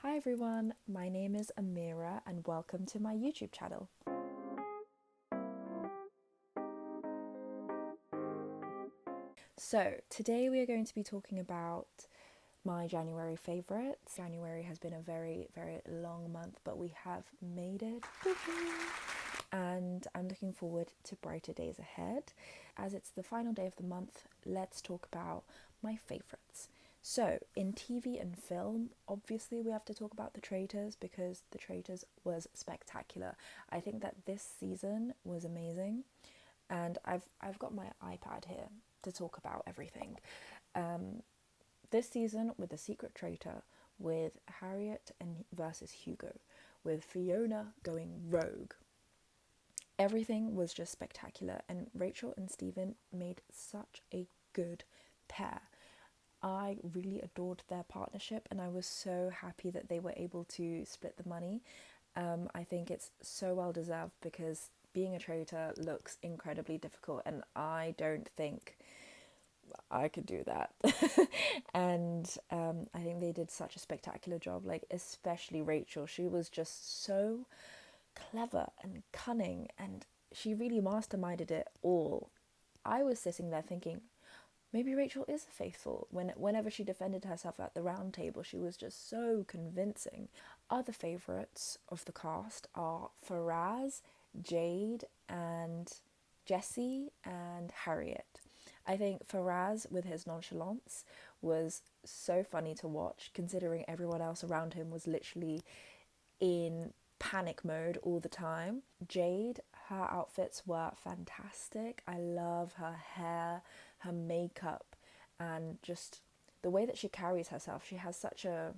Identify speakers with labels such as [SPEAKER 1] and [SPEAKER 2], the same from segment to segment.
[SPEAKER 1] Hi everyone, my name is Amirah and welcome to my YouTube channel. So, today we are going to be talking about my January favourites. January has been a very long month, but we have made it. And I'm looking forward to brighter days ahead. As it's the final day of the month, let's talk about my favourites. So, in TV and film, obviously we have to talk about The Traitors because The Traitors was spectacular. I think that this season was amazing, and I've got my iPad here to talk about everything. This season with The Secret Traitor, with Harriet and versus Hugo, with Fiona going rogue. Everything was just spectacular, and Rachel and Stephen made such a good pair. I really adored their partnership, and I was so happy that they were able to split the money. I think it's so well deserved because being a traitor looks incredibly difficult, and I don't think I could do that. And I think they did such a spectacular job, like, especially Rachel. She was just so clever and cunning, and she really masterminded it all. I was sitting there thinking, maybe Rachel is faithful. Whenever she defended herself at the round table, she was just so convincing. Other favourites of the cast are Faraz, Jade, and Jesse and Harriet. I think Faraz, with his nonchalance, was so funny to watch, considering everyone else around him was literally in panic mode all the time. Jade, her outfits were fantastic. I love her hair, her makeup, and just the way that she carries herself. She has such a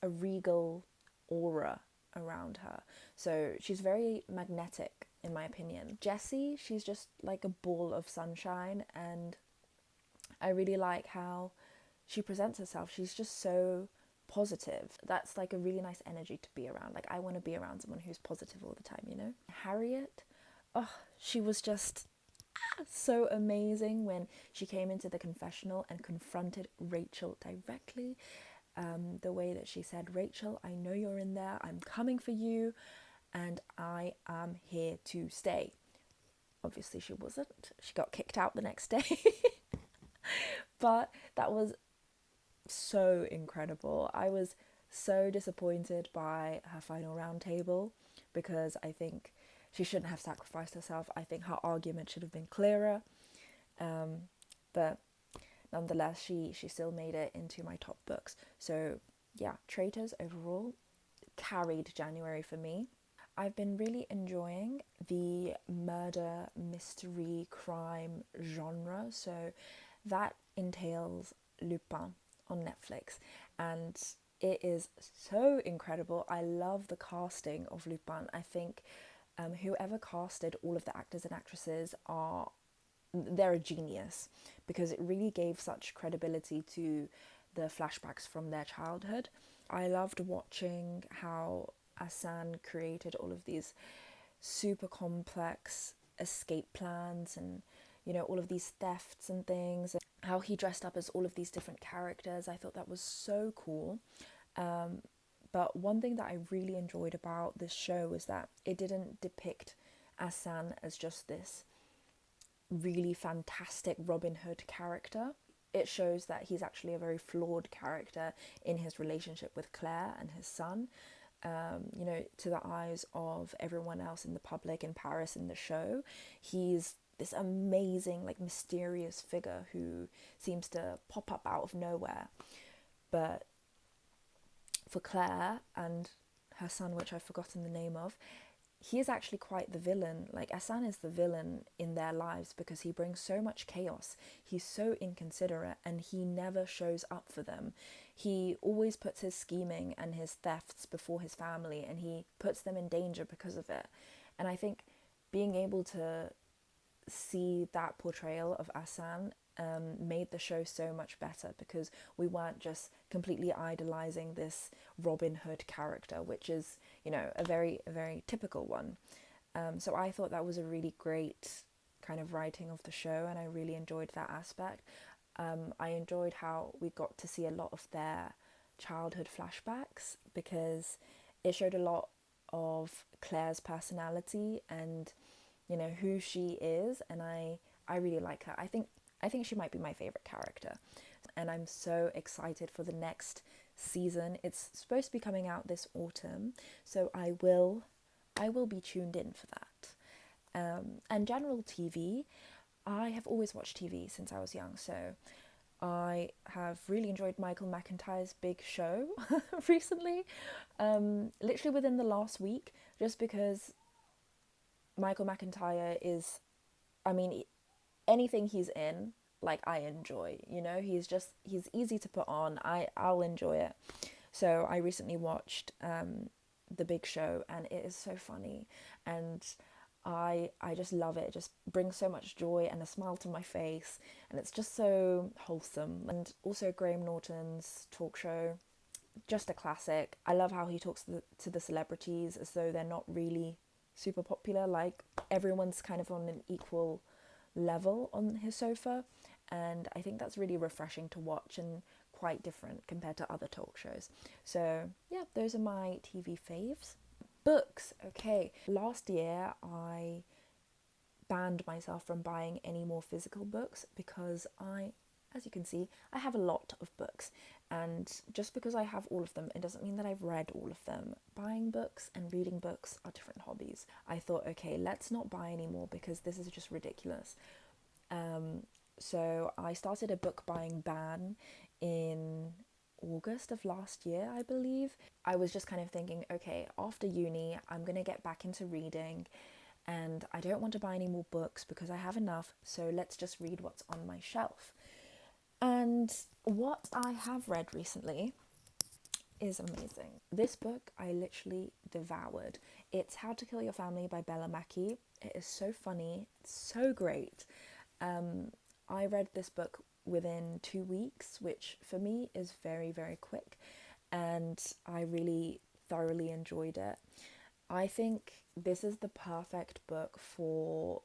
[SPEAKER 1] regal aura around her. So she's very magnetic, in my opinion. Jessie, she's just like a ball of sunshine, and I really like how she presents herself. She's just so positive. That's like a really nice energy to be around. Like, I want to be around someone who's positive all the time, you know? Harriet, oh, she was just so amazing when she came into the confessional and confronted Rachel directly. The way that she said, Rachel, I know you're in there. I'm coming for you, and I am here to stay. Obviously, she wasn't. She got kicked out the next day. But that was so incredible. I was so disappointed by her final round table because I think she shouldn't have sacrificed herself. I think her argument should have been clearer. But nonetheless, she still made it into my top books. So yeah, Traitors overall carried January for me. I've been really enjoying the murder, mystery, crime genre. So that entails Lupin on Netflix, and it is so incredible. I love the casting of Lupin. I think whoever casted all of the actors and actresses they're a genius, because it really gave such credibility to the flashbacks from their childhood. I loved watching how Asan created all of these super complex escape plans, and all of these thefts and things, and how he dressed up as all of these different characters. I thought that was so cool. But one thing that I really enjoyed about this show was that it didn't depict Asan as just this really fantastic Robin Hood character. It shows that he's actually a very flawed character in his relationship with Claire and his son. To the eyes of everyone else in the public, in Paris, in the show, he's this amazing, like, mysterious figure who seems to pop up out of nowhere. But for Claire and her son, which I've forgotten the name of, he is actually quite the villain. Like, Asan is the villain in their lives because he brings so much chaos. He's so inconsiderate, and he never shows up for them. He always puts his scheming and his thefts before his family, and he puts them in danger because of it. And I think being able to see that portrayal of Asan made the show so much better, because we weren't just completely idolizing this Robin Hood character, which is, a very typical one. So I thought that was a really great kind of writing of the show, and I really enjoyed that aspect. I enjoyed how we got to see a lot of their childhood flashbacks because it showed a lot of Claire's personality and, you know, who she is, and I really like her. I think she might be my favorite character, and I'm so excited for the next season. It's supposed to be coming out this autumn, so I will be tuned in for that. And general TV, I have always watched TV since I was young, so I have really enjoyed Michael McIntyre's Big Show recently, literally within the last week, just because Michael McIntyre is, I mean, anything he's in, like, I enjoy, you know, he's easy to put on. I'll enjoy it. So I recently watched The Big Show, and it is so funny, and I just love it. It just brings so much joy and a smile to my face, and it's just so wholesome. And also Graham Norton's talk show, just a classic. I love how he talks to the celebrities as though they're not really super popular. Like, everyone's kind of on an equal level on his sofa, and I think that's really refreshing to watch and quite different compared to other talk shows. So yeah, those are my TV faves. Books, okay. Last year I banned myself from buying any more physical books because as you can see, I have a lot of books, and just because I have all of them, it doesn't mean that I've read all of them. Buying books and reading books are different hobbies. I thought, okay, let's not buy any more because this is just ridiculous. So I started a book buying ban in August of last year, I believe. I was just kind of thinking, okay, after uni, I'm going to get back into reading, and I don't want to buy any more books because I have enough, so let's just read what's on my shelf. And what I have read recently is amazing. This book I literally devoured. It's How to Kill Your Family by Bella Mackie. It is so funny, it's so great. I read this book within 2 weeks, which for me is very, very quick, and I really thoroughly enjoyed it. I think this is the perfect book for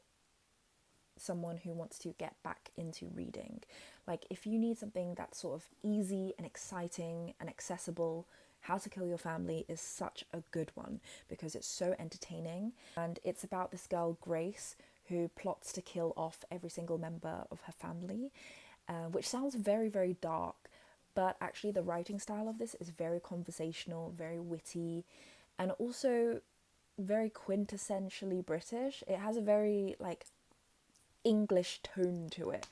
[SPEAKER 1] someone who wants to get back into reading. Like, if you need something that's sort of easy and exciting and accessible, How to Kill Your Family is such a good one because it's so entertaining, and it's about this girl Grace who plots to kill off every single member of her family, which sounds very, very dark, but actually the writing style of this is very conversational, very witty, and also very quintessentially British. It has a very, like, English tone to it.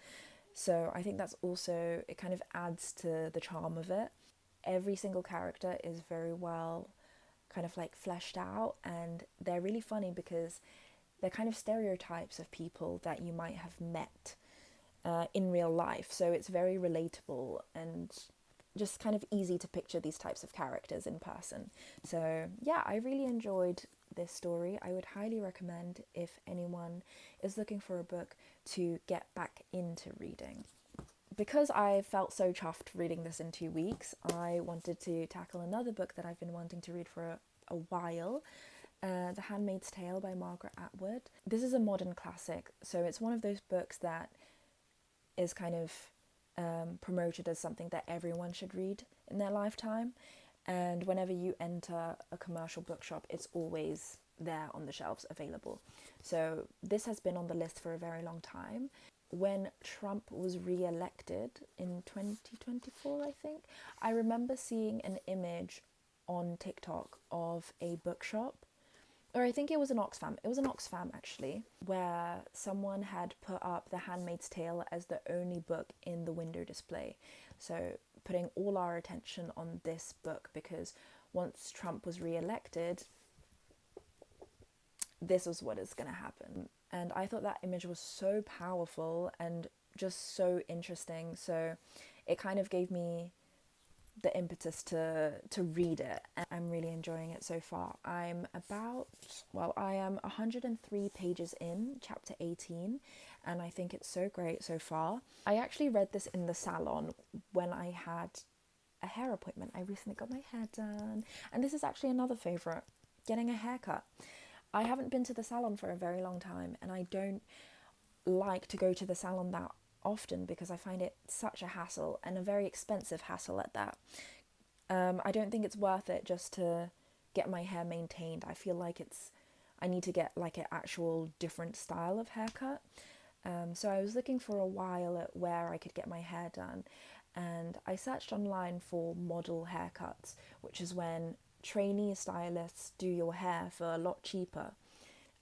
[SPEAKER 1] So I think that's also, it kind of adds to the charm of it. Every single character is very well kind of like fleshed out, and they're really funny because they're kind of stereotypes of people that you might have met in real life. So it's very relatable and just kind of easy to picture these types of characters in person. So yeah, I really enjoyed this story. I would highly recommend if anyone is looking for a book to get back into reading. Because I felt so chuffed reading this in 2 weeks, I wanted to tackle another book that I've been wanting to read for a while, The Handmaid's Tale by Margaret Atwood. This is a modern classic, so it's one of those books that is kind of promoted as something that everyone should read in their lifetime, and whenever you enter a commercial bookshop, it's always there on the shelves available. So this has been on the list for a very long time. When Trump was re-elected in 2024, I think, I remember seeing an image on TikTok of a bookshop, or I think it was an Oxfam. It was an Oxfam, actually, where someone had put up The Handmaid's Tale as the only book in the window display. So putting all our attention on this book, because once Trump was re-elected, this was what is going to happen. And I thought that image was so powerful and just so interesting. So it kind of gave me the impetus to read it, and I'm really enjoying it so far. I am 103 pages in, chapter 18, and I think it's so great so far. I actually read this in the salon when I had a hair appointment. I recently got my hair done, and this is actually another favourite, getting a haircut. I haven't been to the salon for a very long time, and I don't like to go to the salon that often because I find it such a hassle, and a very expensive hassle at that. I don't think it's worth it just to get my hair maintained. I feel like I need to get like an actual different style of haircut. So I was looking for a while at where I could get my hair done, and I searched online for model haircuts, which is when trainee stylists do your hair for a lot cheaper.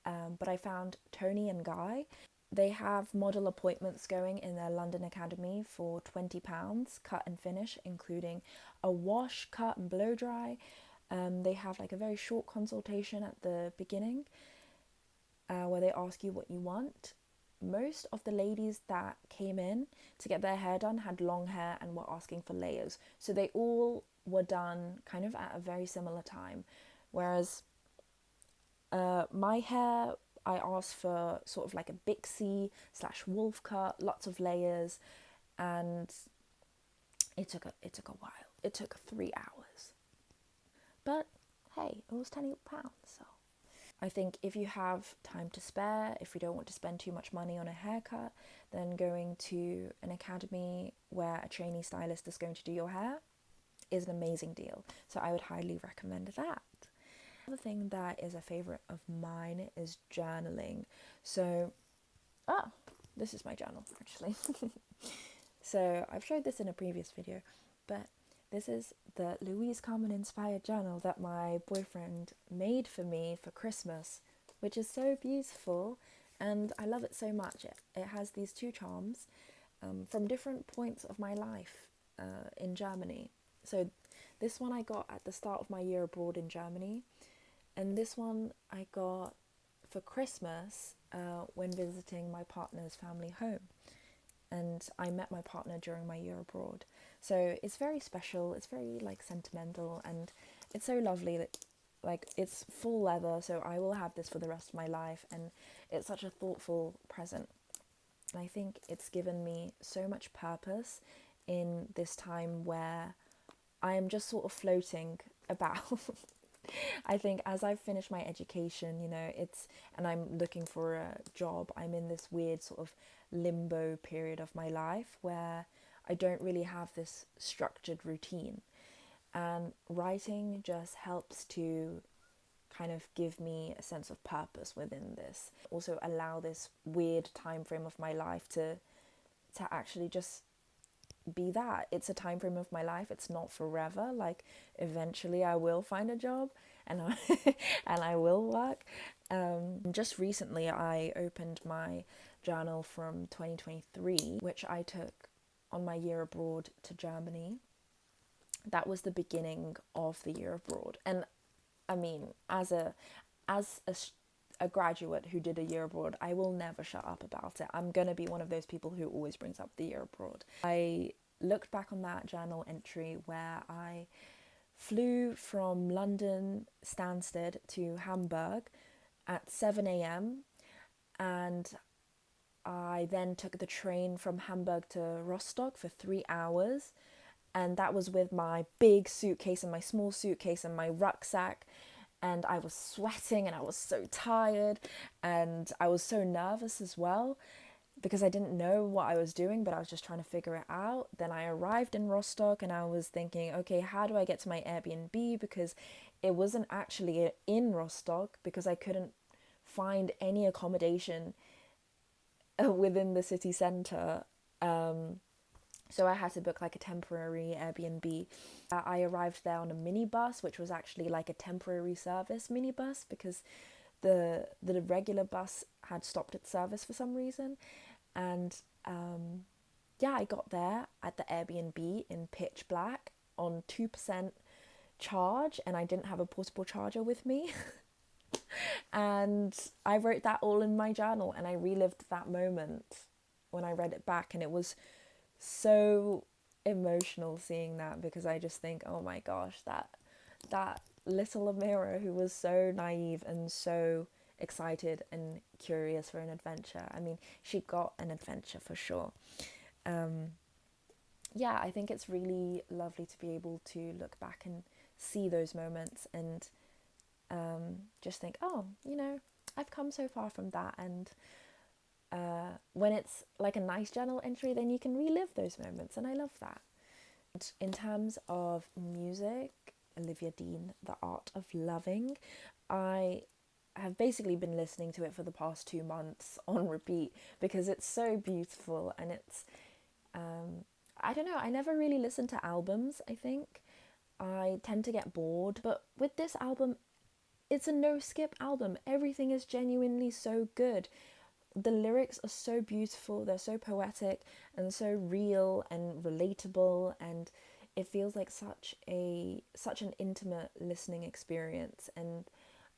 [SPEAKER 1] But I found Tony and Guy. They have model appointments going in their London Academy for £20, cut and finish, including a wash, cut, and blow dry. They have like a very short consultation at the beginning where they ask you what you want. Most of the ladies that came in to get their hair done had long hair and were asking for layers. So they all were done kind of at a very similar time. Whereas my hair, I asked for sort of like a Bixie slash wolf cut, lots of layers, and it took a while. It took 3 hours. But hey, it was £20, so I think if you have time to spare, if you don't want to spend too much money on a haircut, then going to an academy where a trainee stylist is going to do your hair is an amazing deal. So I would highly recommend that. Another thing that is a favorite of mine is journaling. So, this is my journal actually. So I've showed this in a previous video, but this is the Louise Carmen inspired journal that my boyfriend made for me for Christmas, which is so beautiful and I love it so much. It has these two charms from different points of my life in Germany. So this one I got at the start of my year abroad in Germany, and this one I got for Christmas when visiting my partner's family home. And I met my partner during my year abroad. So it's very special, it's very like sentimental, and it's so lovely that like it's full leather, so I will have this for the rest of my life, and it's such a thoughtful present. And I think it's given me so much purpose in this time where I am just sort of floating about. I think as I've finished my education, and I'm looking for a job, I'm in this weird sort of limbo period of my life where I don't really have this structured routine. And writing just helps to kind of give me a sense of purpose within this. Also allow this weird time frame of my life to actually just be that. It's a time frame of my life. It's not forever. Like eventually I will find a job and and I will work. Just recently I opened my journal from 2023, which I took on my year abroad to Germany. That was the beginning of the year abroad. And I mean, as a graduate who did a year abroad, I will never shut up about it. I'm going to be one of those people who always brings up the year abroad. I looked back on that journal entry where I flew from London Stansted to Hamburg at 7 a.m. and I then took the train from Hamburg to Rostock for 3 hours, and that was with my big suitcase and my small suitcase and my rucksack, and I was sweating and I was so tired and I was so nervous as well because I didn't know what I was doing, but I was just trying to figure it out. Then I arrived in Rostock and I was thinking, okay, how do I get to my Airbnb? Because it wasn't actually in Rostock because I couldn't find any accommodation within the city centre. So I had to book like a temporary Airbnb. I arrived there on a minibus, which was actually like a temporary service minibus because the regular bus had stopped its service for some reason. And I got there at the Airbnb in pitch black on 2% charge, and I didn't have a portable charger with me. And I wrote that all in my journal, and I relived that moment when I read it back, and it was so emotional seeing that because I just think, oh my gosh, that little Amirah who was so naive and so excited and curious for an adventure. I mean, she got an adventure for sure. I think it's really lovely to be able to look back and see those moments and just think, oh, I've come so far from that. And when it's like a nice journal entry, then you can relive those moments, and I love that. In terms of music, Olivia Dean, The Art of Loving, I have basically been listening to it for the past 2 months on repeat because it's so beautiful and it's, I don't know, I never really listen to albums, I think. I tend to get bored, but with this album, it's a no skip album. Everything is genuinely so good. The lyrics are so beautiful, they're so poetic and so real and relatable, and it feels like such an intimate listening experience. And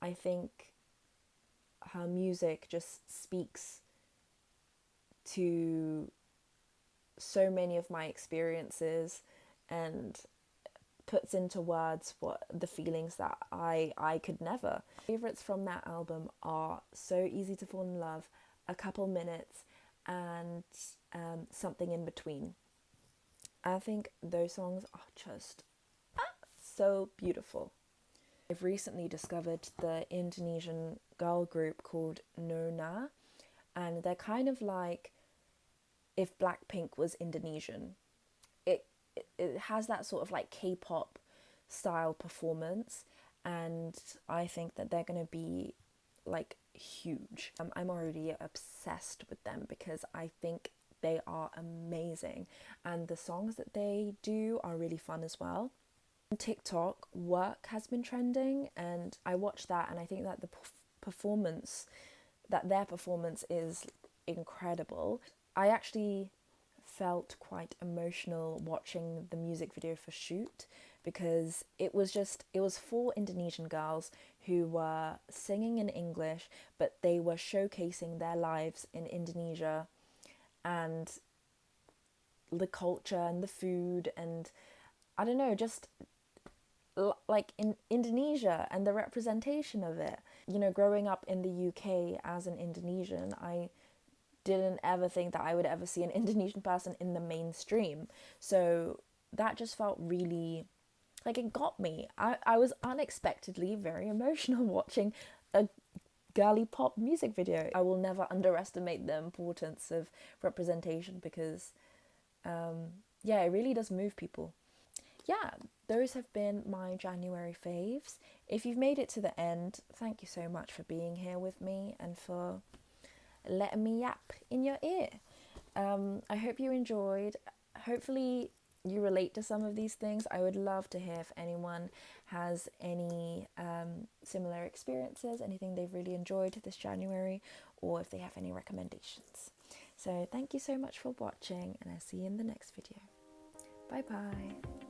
[SPEAKER 1] I think her music just speaks to so many of my experiences and puts into words what the feelings that I could never. Favorites from that album are So Easy to Fall in Love, A Couple Minutes, and Something in Between. I think those songs are just so beautiful. I've recently discovered the Indonesian girl group called Nona, and they're kind of like if Blackpink was Indonesian. It has that sort of like K-pop style performance, and I think that they're going to be like huge. I'm already obsessed with them because I think they are amazing, and the songs that they do are really fun as well. On TikTok, Work has been trending, and I watched that, and I think that their performance is incredible. I actually felt quite emotional watching the music video for Shoot because it was 4 Indonesian girls who were singing in English, but they were showcasing their lives in Indonesia and the culture and the food, and I don't know, just like in Indonesia and the representation of it. You know, growing up in the UK as an Indonesian, I didn't ever think that I would ever see an Indonesian person in the mainstream. So that just felt really like it got me. I was unexpectedly very emotional watching a girly pop music video. I will never underestimate the importance of representation because, yeah, it really does move people. Yeah, those have been my January faves. If you've made it to the end, thank you so much for being here with me and for letting me yap in your ear. I hope you enjoyed. Hopefully you relate to some of these things. I would love to hear if anyone has any similar experiences, anything they've really enjoyed this January, or if they have any recommendations. So thank you so much for watching, and I'll see you in the next video. Bye bye.